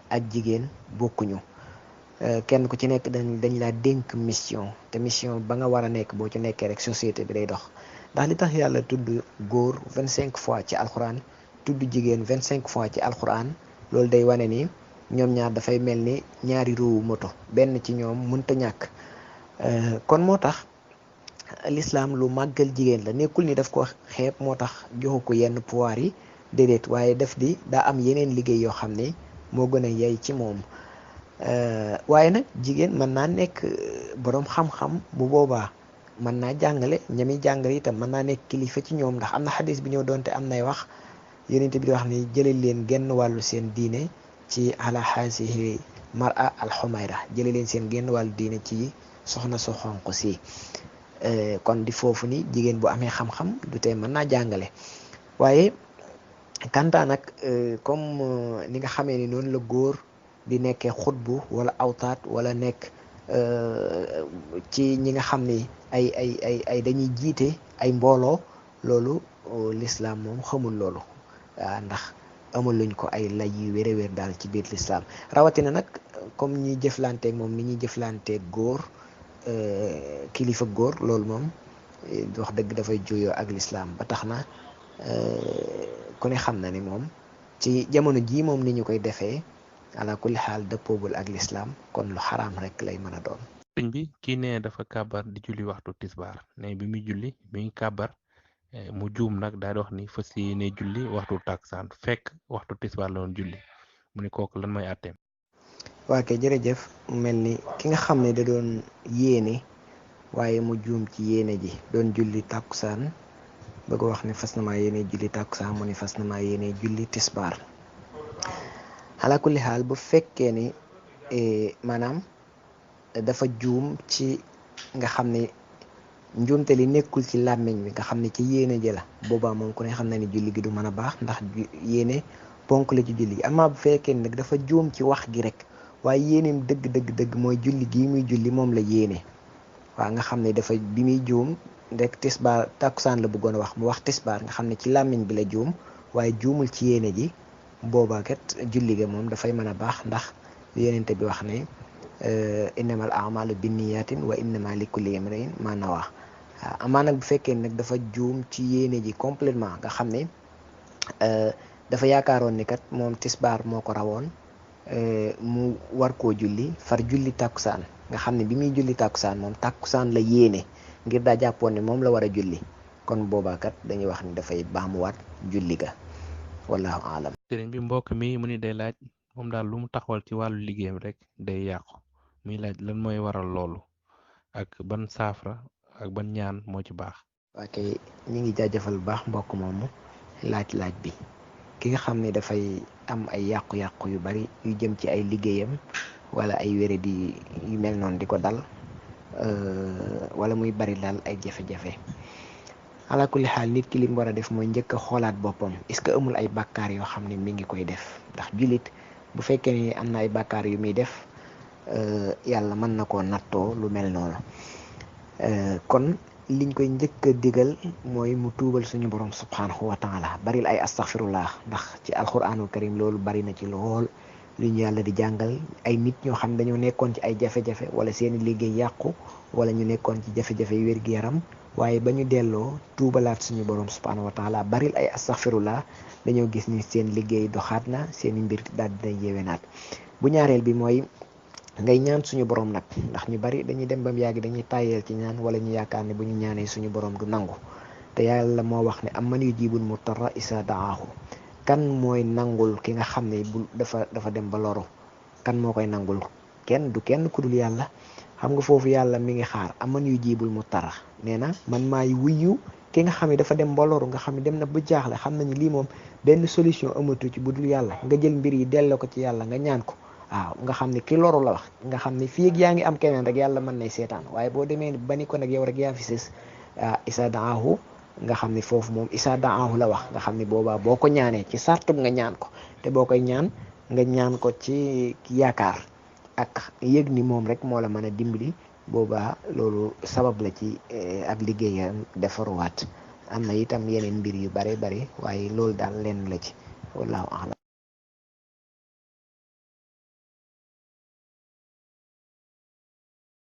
ak jigéen bokkuñu kenn ku ci nekk dañ laa dénk mission te mission ba nga war a nekk boo ci nekkee rek société bi day dox ndax li tax yàlla tudd góor 25 fois ci alxuraan tudd jigéen 25 fois ci alxuraan loolu day wane ni ñoom ñaar dafay mel ni ñaari rowu moto benn ci ñoom mënta ñàkk kon moo tax l'islam lu màggal jigéen la nekkul ni daf ko xeeb moo tax joxu ko yenn pouvoir yi déedéet waaye def di daa am yeneen liggéey yoo xam ne moo gën a yey ci moom waaye nag jigéen mën naa nekk boroom xam-xam bu boobaa mën naa jàngale ñami jàngale itam mën naa nekk kilifa ci ñoom ndax am na xadis bi ñëw doonte am nay wax yonent bi di wax ni jële leen genn wàllu seen diine ci ala haasihi mar'a alxumayra jële leen seen genn wàllu diine ci soxna su xonq si kon di foofu ni jigéen bu amee xam-xam du tee mën naa jàngale waaye kanta nag comme ni nga xamee ni noonu la góor di nekkee xutbu wala awtaat wala nekk ci ñi nga xam ni ay dañuy jiite ay mbooloo loolu l'islam moom xamul loolu ndax amul luñ ko ay lay yu wér daal ci biir l'islam rawatina nag comme ñuy jëflanteeg moom ni ñuy jëflanteeg góor kilifa góor loolu moom wax dëgg dafay juyoo ak l'islam ba tax na ku ne xam na ni moom ci jamono jii moom ni ñu koy defee ala kulli xaal dëppoobul ak l'islam kon lu xaraam rek lay mën a doon. sëñ bi kii nee dafa kàbbar di julli waxtu tisbaar ne bi muy julli mi ngi kàbbar mu juum nag daal di wax ni fas yéene julli waxtu taksaan fekk waxtu tisbaar la doon julli mu ne kooku lan mooy àtteem. waa kay jërëjëf mel ni ki nga xam ne da doon yéene waaye mu juum ci yéene ji doon julli tàkkusaan bëgg wax ne fas na maa yéene julli tàkkusaan mu ne fas na maa yéene julli tisbaar ala kulli xaal bu fekkee ni maanaam dafa juum ci nga xam ne njuumte li nekkul ci làmmiñ bi nga xam ne ci yéene ji la boobaa moom ku ne xam na ni julli gi du mën a baax ndax yéene ponk la ci julli gi amaa bu fekkee ni nag dafa juum ci wax gi rek waaye yéeneem dëgg mooy julli gii muy julli moom la yéene. waaw nga xam ne dafa bi muy juum rek tisbaar tàkkusaan la bëggoon a wax mu wax tisbaar nga xam ne ci làmmiñ bi la juum waaye juumul ci yéene ji boobaa kat julli ga moom dafay mën a baax ndax yonent bi wax ne innamal a'malu binniyatin wa innama likulli imrin ma nawa. waaw amaa nag bu fekkee nag dafa juum ci yéene ji complètement nga xam ne dafa yaakaaroon ni kat moom tisbaar moo ko rawoon mu war koo julli far julli tàkkusaan nga xam ne bi muy julli tàkkusaan moom tàkkusaan la yéene ngir daa jàppoon ne moom la war a julli kon boobaa kat dañuy wax ni dafay baamuwaat julli ga wallahu alam. sëriñ bi mbokk mi mu ni day laaj moom daal lu mu taxawal ci wàllu liggéeyam rek day yàqu muy laaj lan mooy waral loolu ak ban saafara ak ban ñaan moo ci baax. ok ñi ngi jaajëfal bu baax mbokk moomu laaj bi ki nga xam ne dafay am ay yàqu-yàqu yu bari yu jëm ci ay liggéeyam wala ay wéradi yu mel noonu di ko dal wala muy bari daal ay jafe-jafe ala kulli xaal nit ki li mu war a def mooy njëkk a xoolaat boppam est-ce que amul ay bàkkaar yoo xam ne mi ngi koy def ndax jullit bu fekkee ni am na ay bàkkaar yu muy def yàlla mën na koo nattoo lu mel noonu kon liñ koy njëkk a digal mooy mu tuubal suñu borom subhanahu wa taala baril ay astaghfirullah ndax ci alquranul karim loolu bari na ci lool lu ñu yàlla di jàngal ay nit ñoo xam dañoo nekkoon ci ay jafe-jafe wala seeni liggéey yàqu wala ñu nekkoon ci jafe-jafe yu wér-gi-yaram waaye ba ñu delloo tuubalaat suñu borom subhanahu wa taala baril ay astaghfirullah dañoo gis ni seen liggéey doxaat na seeni mbir daal dina yéwénaat bu ñaareel bi mooy ngay ñaan suñu borom nag ndax ñu bari dañuy dem ba mu yàgg dañuy tàyyeel ci ñaan wala ñu yaakaar ne bu ñu ñaanee suñu borom du nangu te yàlla moo wax ne amman yujibul mutarra isa daahu kan mooy nangul ki nga xam ne bu dafa dem ba loru kan moo koy nangul kenn du kenn ku dul yàlla xam nga foofu yàlla mi ngi xaar amman yujibul mutarra nee na man maay wuyu ki nga xam ne dafa dem ba loru nga xam ne dem na bu jaaxle xam nañu lii moom benn solution amatu ci bu dul yàlla nga jël mbir yi delloo ko ci yàlla nga ñaan ko waaw nga xam ne ki loru la wax nga xam ne fii ak yaa ngi am keneen rek yàlla mën nay seetaan waaye boo demee ba ni ko nag yow rek yaa fi sës isa daahu nga xam ne foofu moom isa daahu la wax nga xam ne boobaa boo ko ñaanee ci sartub nga ñaan ko te boo koy ñaan nga ñaan ko ci yaakaar ak yëg ni moom rek moo la mën a dimbali boobaa loolu sabab la ci ak liggéeyam defaruwaat am na itam yeneen mbir yu bare bare waaye loolu daal lenn la ci wallahu a'lam.